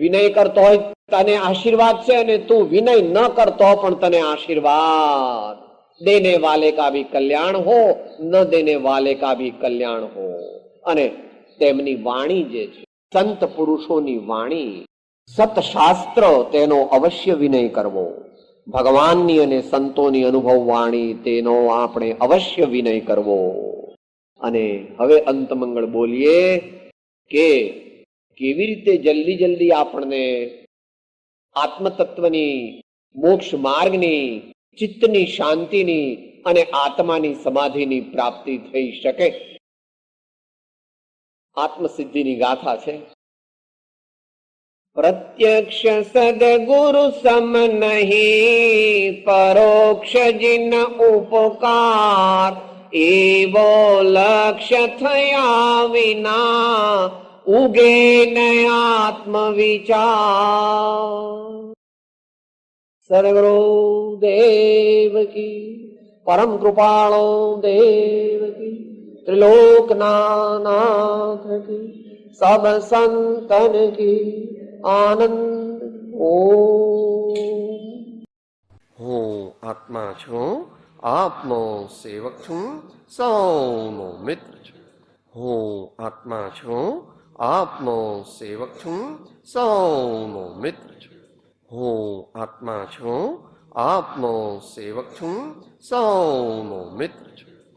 વિનય કરતો હોય તને આશીર્વાદ છે, અને તું વિનય ન કરતો પણ તને આશીર્વાદ. દેને વાલે કા ભી કલ્યાણ હો, ન દેને વાલે કા ભી કલ્યાણ હો. અને તેમની વાણી જે છે, સંત પુરુષોની વાણી, સતશાસ્ત્ર, તેનો અવશ્ય વિનય કરવો. ભગવાનની અને સંતોની અનુભવ વાણી, તેનો આપણે અવશ્ય વિનય કરવો. અને હવે અંતમંગળ બોલીએ કે કેવી રીતે જલ્દી જલ્દી આપણને આત્મતત્વની, મોક્ષ માર્ગની, ચિત્તની શાંતિની અને આત્માની સમાધિની પ્રાપ્તિ થઈ શકે. આત્મસિદ્ધિની ગાથા છે. પ્રત્યક્ષ સદગુરુ સમ નહીં, પરોક્ષ જિન ઉપકાર, એવો લક્ષ્ય થયા વિના ઉગે ન આત્મ વિચાર. સદગુરુ દેવ કી, પરમ કૃપાળો દેવ કી, ત્રિલોકના નાથ કી, સબ સંતન કી આનંદ. હું આત્મા છું, આપનો સેવક છું, સૌનો મિત્ર છું. હું આત્મા છું, આપનો સેવક છું, સૌનો મિત્ર છું. હું આત્મા છું, આપનો સેવક છું, સૌનો મિત્ર છું.